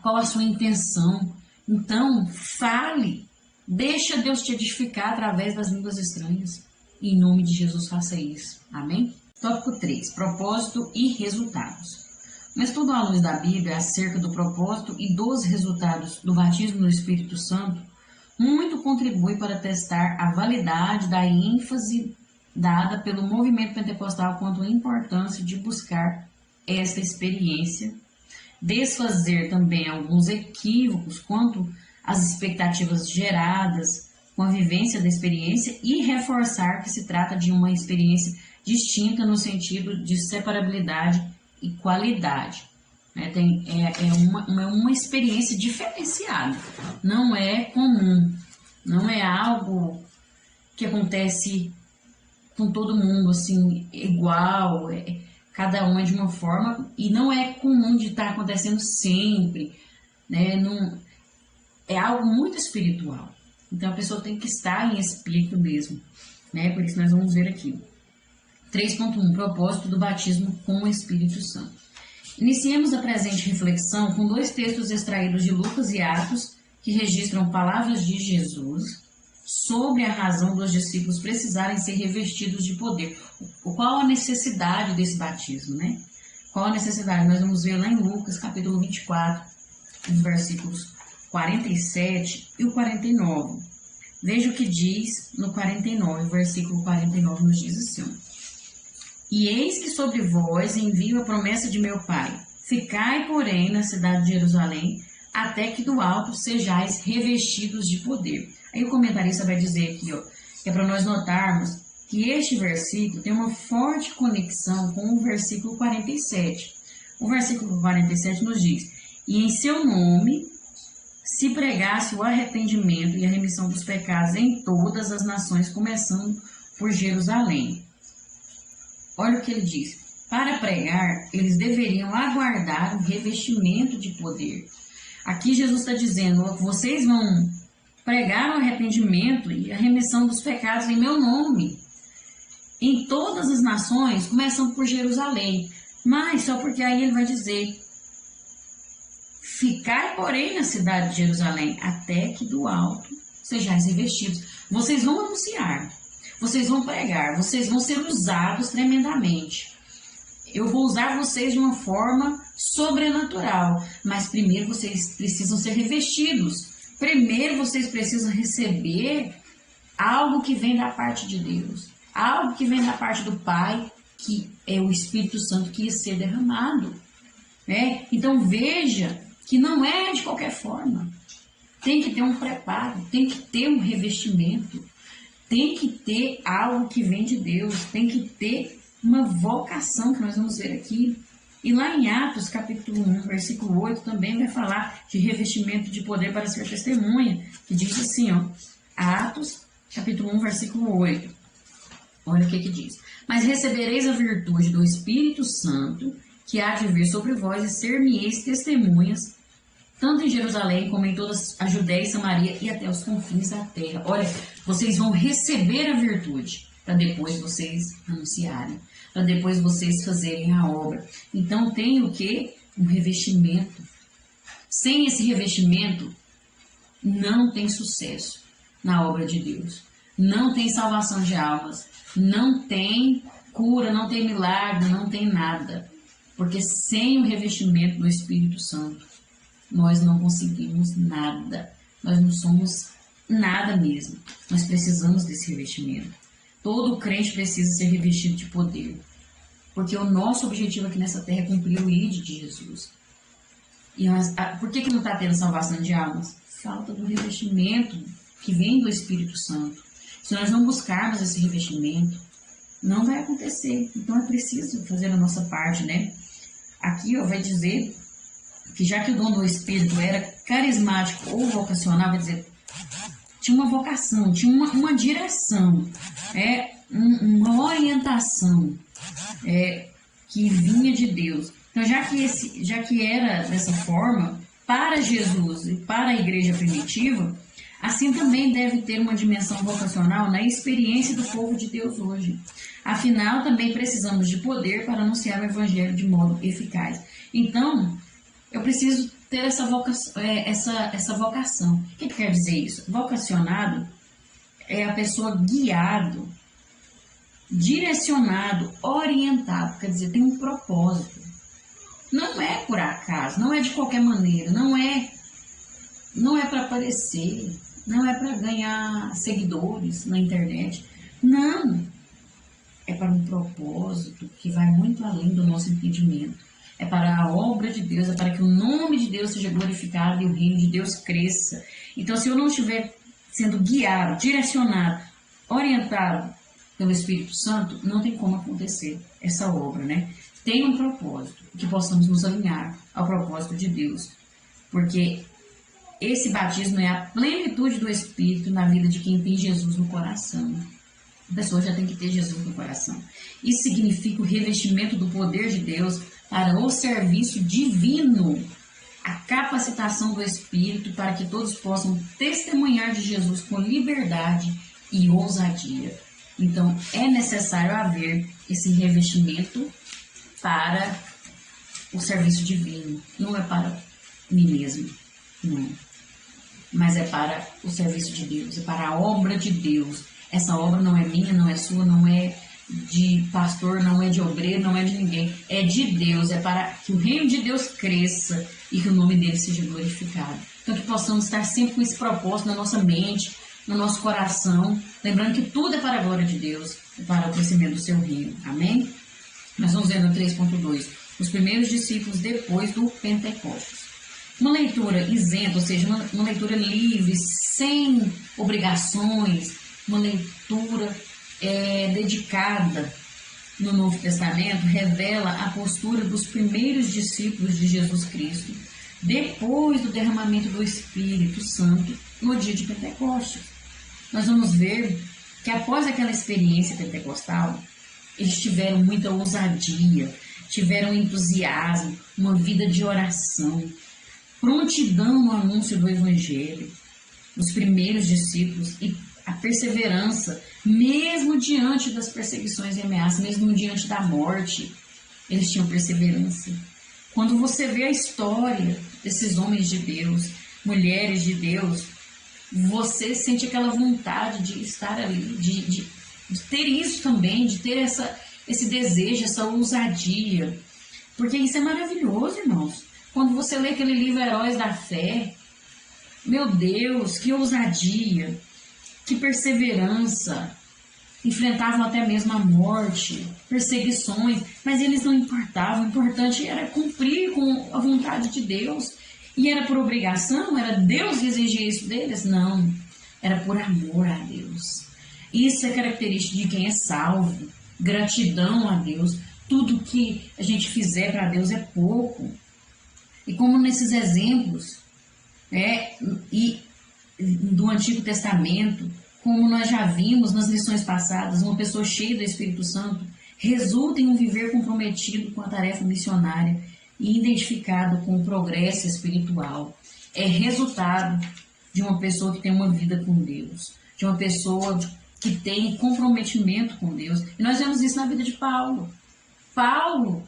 qual a sua intenção. Então, fale. Deixa Deus te edificar através das línguas estranhas. Em nome de Jesus, faça isso. Amém? Tópico 3. Propósito e resultados. Um estudo à luz da Bíblia acerca do propósito e dos resultados do batismo no Espírito Santo muito contribui para testar a validade da ênfase dada pelo movimento pentecostal quanto à importância de buscar esta experiência, desfazer também alguns equívocos quanto às expectativas geradas com a vivência da experiência e reforçar que se trata de uma experiência distinta no sentido de separabilidade e qualidade. É uma experiência diferenciada, não é comum. Não é algo que acontece com todo mundo, assim, igual. Cada um é de uma forma e não é comum de estar acontecendo sempre, né? Não, é algo muito espiritual. Então a pessoa tem que estar em espírito mesmo, né? Por isso nós vamos ver aqui. 3.1 Propósito do batismo com o Espírito Santo. Iniciemos a presente reflexão com 2 textos extraídos de Lucas e Atos, que registram palavras de Jesus sobre a razão dos discípulos precisarem ser revestidos de poder. Qual a necessidade desse batismo, né? Qual a necessidade? Nós vamos ver lá em Lucas, capítulo 24, os versículos 47 e o 49. Veja o que diz no 49, o versículo 49 nos diz assim: E eis que sobre vós envio a promessa de meu Pai. Ficai, porém, na cidade de Jerusalém, até que do alto sejais revestidos de poder. Aí o comentarista vai dizer aqui, ó, que é para nós notarmos que este versículo tem uma forte conexão com o versículo 47. O versículo 47 nos diz: E em seu nome se pregasse o arrependimento e a remissão dos pecados em todas as nações, começando por Jerusalém. Olha o que ele diz. Para pregar, eles deveriam aguardar o revestimento de poder. Aqui Jesus está dizendo: vocês vão pregar o arrependimento e a remissão dos pecados em meu nome. Em todas as nações, começando por Jerusalém. Mas só porque aí ele vai dizer: Ficai, porém, na cidade de Jerusalém, até que do alto sejais revestidos. Vocês vão anunciar, vocês vão pregar, vocês vão ser usados tremendamente. Eu vou usar vocês de uma forma sobrenatural, mas primeiro vocês precisam ser revestidos. Primeiro vocês precisam receber algo que vem da parte de Deus, algo que vem da parte do Pai, que é o Espírito Santo que ia ser derramado. Né? Então veja que não é de qualquer forma. Tem que ter um preparo, tem que ter um revestimento, tem que ter algo que vem de Deus, tem que ter uma vocação, que nós vamos ver aqui. E lá em Atos, capítulo 1, versículo 8, também vai falar de revestimento de poder para ser testemunha, que diz assim, ó, Atos, capítulo 1, versículo 8. Olha o que diz. Mas recebereis a virtude do Espírito Santo, que há de vir sobre vós, e ser-me-eis testemunhas, tanto em Jerusalém como em toda a Judéia e Samaria e até os confins da terra. Olha, vocês vão receber a virtude, para depois vocês anunciarem, para depois vocês fazerem a obra. Então tem o quê? Um revestimento. Sem esse revestimento, não tem sucesso na obra de Deus. Não tem salvação de almas. Não tem cura, não tem milagre, não tem nada. Porque sem o revestimento do Espírito Santo, nós não conseguimos nada. Nós não somos nada mesmo. Nós precisamos desse revestimento. Todo crente precisa ser revestido de poder. Porque o nosso objetivo aqui nessa terra é cumprir o ID de Jesus. E por que não está tendo salvação de almas? Falta do revestimento que vem do Espírito Santo. Se nós não buscarmos esse revestimento, não vai acontecer. Então é preciso fazer a nossa parte, né? Aqui vai dizer que já que o dom do Espírito era carismático ou vocacional, vai dizer, tinha uma vocação, tinha uma direção, uma orientação que vinha de Deus. Então, já que era dessa forma, para Jesus e para a igreja primitiva, assim também deve ter uma dimensão vocacional na experiência do povo de Deus hoje. Afinal, também precisamos de poder para anunciar o evangelho de modo eficaz. Então, eu preciso ter essa vocação. O que quer dizer isso? Vocacionado é a pessoa guiado, direcionado, orientado, quer dizer, tem um propósito. Não é por acaso, não é de qualquer maneira, não é para aparecer, não é para ganhar seguidores na internet. Não, é para um propósito que vai muito além do nosso entendimento. É para a obra de Deus, é para que o nome de Deus seja glorificado e o reino de Deus cresça. Então, se eu não estiver sendo guiado, direcionado, orientado pelo Espírito Santo, não tem como acontecer essa obra, né? Tem um propósito, que possamos nos alinhar ao propósito de Deus. Porque esse batismo é a plenitude do Espírito na vida de quem tem Jesus no coração. A pessoa já tem que ter Jesus no coração. Isso significa o revestimento do poder de Deus para o serviço divino, a capacitação do Espírito para que todos possam testemunhar de Jesus com liberdade e ousadia. Então, é necessário haver esse revestimento para o serviço divino. Não é para mim mesmo, não. Mas é para o serviço de Deus, é para a obra de Deus. Essa obra não é minha, não é sua, não é de pastor, não é de obreiro, não é de ninguém. É de Deus, é para que o reino de Deus cresça e que o nome dele seja glorificado. Então, que possamos estar sempre com esse propósito na nossa mente, no nosso coração, lembrando que tudo é para a glória de Deus, e para o crescimento do seu reino. Amém? Nós vamos ver no 3.2, os primeiros discípulos depois do Pentecostes. Uma leitura isenta, ou seja, uma leitura livre, sem obrigações, uma leitura dedicada no Novo Testamento, revela a postura dos primeiros discípulos de Jesus Cristo, depois do derramamento do Espírito Santo no dia de Pentecostes. Nós vamos ver que após aquela experiência pentecostal, eles tiveram muita ousadia, tiveram entusiasmo, uma vida de oração, prontidão no anúncio do Evangelho, os primeiros discípulos e a perseverança, mesmo diante das perseguições e ameaças, mesmo diante da morte, eles tinham perseverança. Quando você vê a história desses homens de Deus, mulheres de Deus, você sente aquela vontade de estar ali, de ter isso também, de ter esse desejo, essa ousadia, porque isso é maravilhoso, irmãos. Quando você lê aquele livro Heróis da Fé, meu Deus, que ousadia, que perseverança, enfrentavam até mesmo a morte, perseguições, mas eles não importavam, o importante era cumprir com a vontade de Deus. E era por obrigação? Era Deus que exigia isso deles? Não, era por amor a Deus. Isso é característica de quem é salvo, gratidão a Deus. Tudo que a gente fizer para Deus é pouco. E como nesses exemplos do Antigo Testamento, como nós já vimos nas lições passadas, uma pessoa cheia do Espírito Santo resulta em um viver comprometido com a tarefa missionária e identificado com o progresso espiritual. É resultado de uma pessoa que tem uma vida com Deus, de uma pessoa que tem comprometimento com Deus. E nós vemos isso na vida de Paulo. Paulo,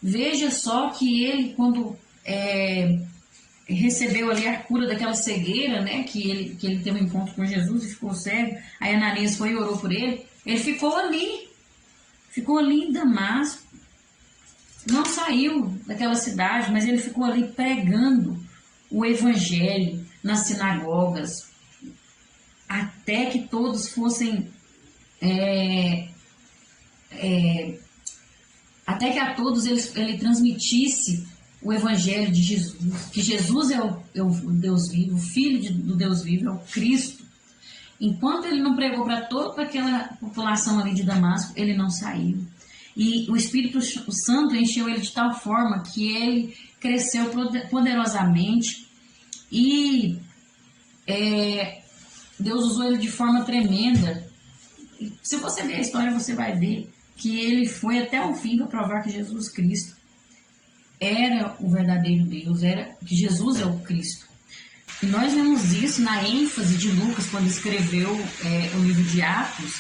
veja só que ele, quando recebeu ali a cura daquela cegueira, né, que ele teve um encontro com Jesus e ficou cego, aí Ananias foi e orou por ele, ele ficou ali em Damasco, não saiu daquela cidade, mas ele ficou ali pregando o evangelho nas sinagogas, até que todos fossem, até que a todos ele transmitisse o Evangelho de Jesus, que Jesus é o Deus vivo, o Filho do Deus vivo, é o Cristo. Enquanto ele não pregou para toda aquela população ali de Damasco, ele não saiu. E o Espírito Santo encheu ele de tal forma que ele cresceu poderosamente e Deus usou ele de forma tremenda. E se você ver a história, você vai ver que ele foi até o fim para provar que Jesus Cristo era o verdadeiro Deus, que Jesus é o Cristo. E nós vemos isso na ênfase de Lucas quando escreveu o livro de Atos,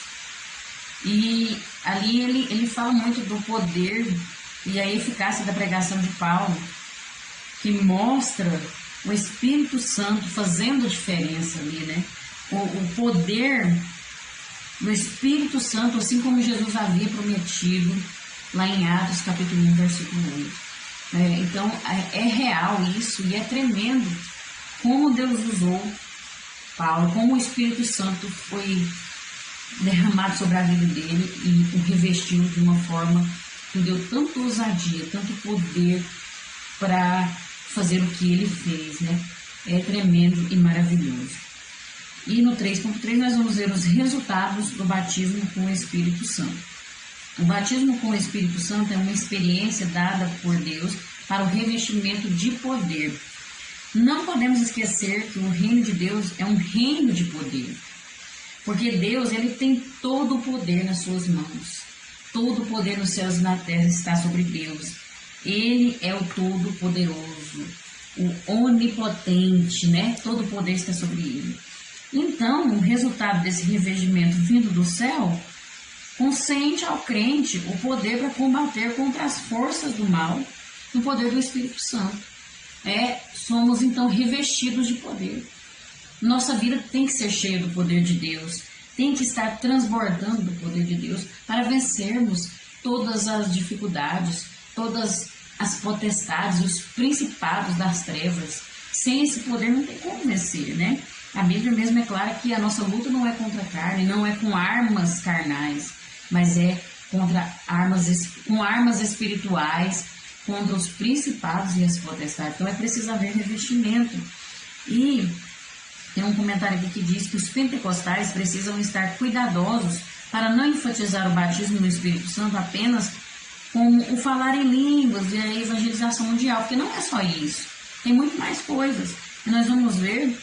e ali ele fala muito do poder e a eficácia da pregação de Paulo, que mostra o Espírito Santo fazendo a diferença ali, né? O poder do Espírito Santo, assim como Jesus havia prometido lá em Atos capítulo 1, versículo 8. Então, é real isso e é tremendo como Deus usou Paulo, como o Espírito Santo foi derramado sobre a vida dele e o revestiu de uma forma que deu tanta ousadia, tanto poder para fazer o que ele fez, né? É tremendo e maravilhoso. E no 3.3 nós vamos ver os resultados do batismo com o Espírito Santo. O batismo com o Espírito Santo é uma experiência dada por Deus para o revestimento de poder. Não podemos esquecer que o reino de Deus é um reino de poder. Porque Deus, ele tem todo o poder nas suas mãos. Todo o poder nos céus e na terra está sobre Deus. Ele é o Todo-Poderoso, o Onipotente, né? Todo o poder está sobre ele. Então, o resultado desse revestimento vindo do céu concede ao crente o poder para combater contra as forças do mal no poder do Espírito Santo. Somos então revestidos de poder. Nossa vida tem que ser cheia do poder de Deus, tem que estar transbordando do poder de Deus para vencermos todas as dificuldades, todas as potestades, os principados das trevas. Sem esse poder não tem como vencer, né? A Bíblia mesmo é clara que a nossa luta não é contra a carne, não é com armas carnais, mas é contra armas espirituais, contra os principados e as potestades. Então é preciso haver revestimento. E tem um comentário aqui que diz que os pentecostais precisam estar cuidadosos para não enfatizar o batismo no Espírito Santo apenas com o falar em línguas e a evangelização mundial, porque não é só isso, tem muito mais coisas. E nós vamos ver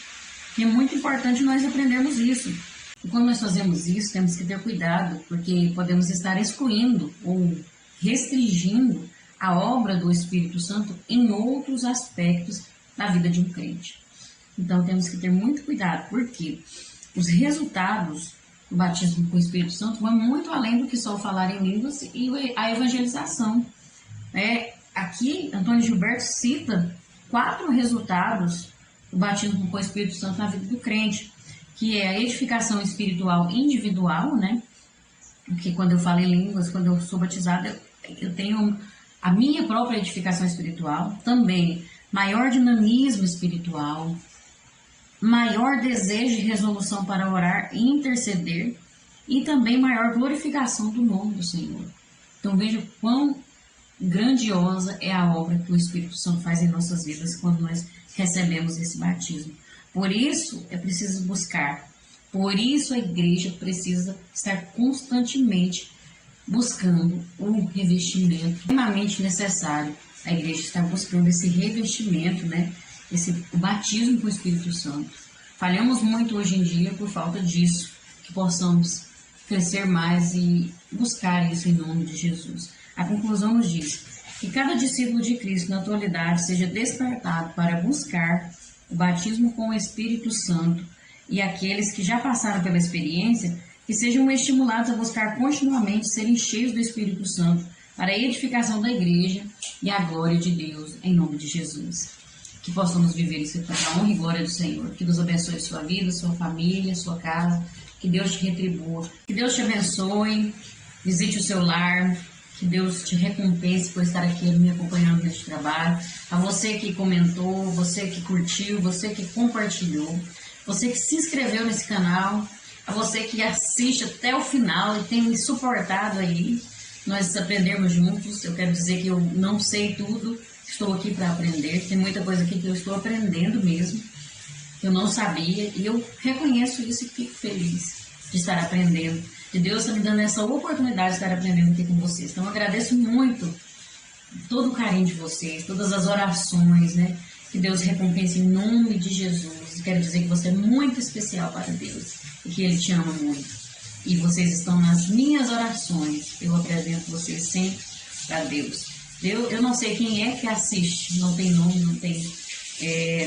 que é muito importante nós aprendermos isso. E quando nós fazemos isso, temos que ter cuidado, porque podemos estar excluindo ou restringindo a obra do Espírito Santo em outros aspectos da vida de um crente. Então temos que ter muito cuidado, porque os resultados do batismo com o Espírito Santo vão muito além do que só falar em línguas e a evangelização. Aqui, Antônio Gilberto cita 4 resultados do batismo com o Espírito Santo na vida do crente, que é a edificação espiritual individual, né? Porque quando eu falo em línguas, quando eu sou batizada, eu tenho a minha própria edificação espiritual, também maior dinamismo espiritual, maior desejo e resolução para orar e interceder, e também maior glorificação do nome do Senhor. Então veja quão grandiosa é a obra que o Espírito Santo faz em nossas vidas quando nós recebemos esse batismo. Por isso é preciso buscar, por isso a igreja precisa estar constantemente buscando um revestimento extremamente necessário. A igreja está buscando esse revestimento, né? O batismo com o Espírito Santo. Falhamos muito hoje em dia por falta disso, que possamos crescer mais e buscar isso em nome de Jesus. A conclusão nos diz que cada discípulo de Cristo na atualidade seja despertado para buscar o batismo com o Espírito Santo, e aqueles que já passaram pela experiência que sejam estimulados a buscar continuamente serem cheios do Espírito Santo para a edificação da igreja e a glória de Deus, em nome de Jesus. Que possamos viver isso para a honra e glória do Senhor. Que Deus abençoe sua vida, sua família, sua casa. Que Deus te retribua. Que Deus te abençoe. Visite o seu lar. Que Deus te recompense por estar aqui me acompanhando neste trabalho. A você que comentou, você que curtiu, você que compartilhou, você que se inscreveu nesse canal, a você que assiste até o final e tem me suportado aí, nós aprendermos juntos. Eu quero dizer que eu não sei tudo, estou aqui para aprender. Tem muita coisa aqui que eu estou aprendendo mesmo, que eu não sabia, e eu reconheço isso e fico feliz de estar aprendendo. E Deus está me dando essa oportunidade de estar aprendendo aqui com vocês. Então eu agradeço muito todo o carinho de vocês, todas as orações, né? Que Deus recompense em nome de Jesus. Quero dizer que você é muito especial para Deus e que Ele te ama muito. E vocês estão nas minhas orações. Eu apresento vocês sempre para Deus. Eu não sei quem é que assiste, não tem nome, não tem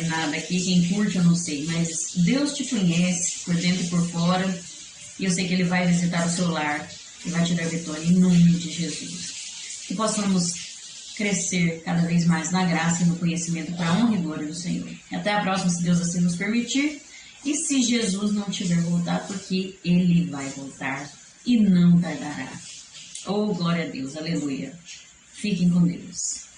nada aqui. Quem curte eu não sei, mas Deus te conhece por dentro e por fora. E eu sei que Ele vai visitar o seu lar e vai te dar vitória em nome de Jesus. Que possamos crescer cada vez mais na graça e no conhecimento para a honra e glória do Senhor. Até a próxima, se Deus assim nos permitir. E se Jesus não tiver voltar, porque Ele vai voltar e não tardará. Oh, glória a Deus, aleluia. Fiquem com Deus.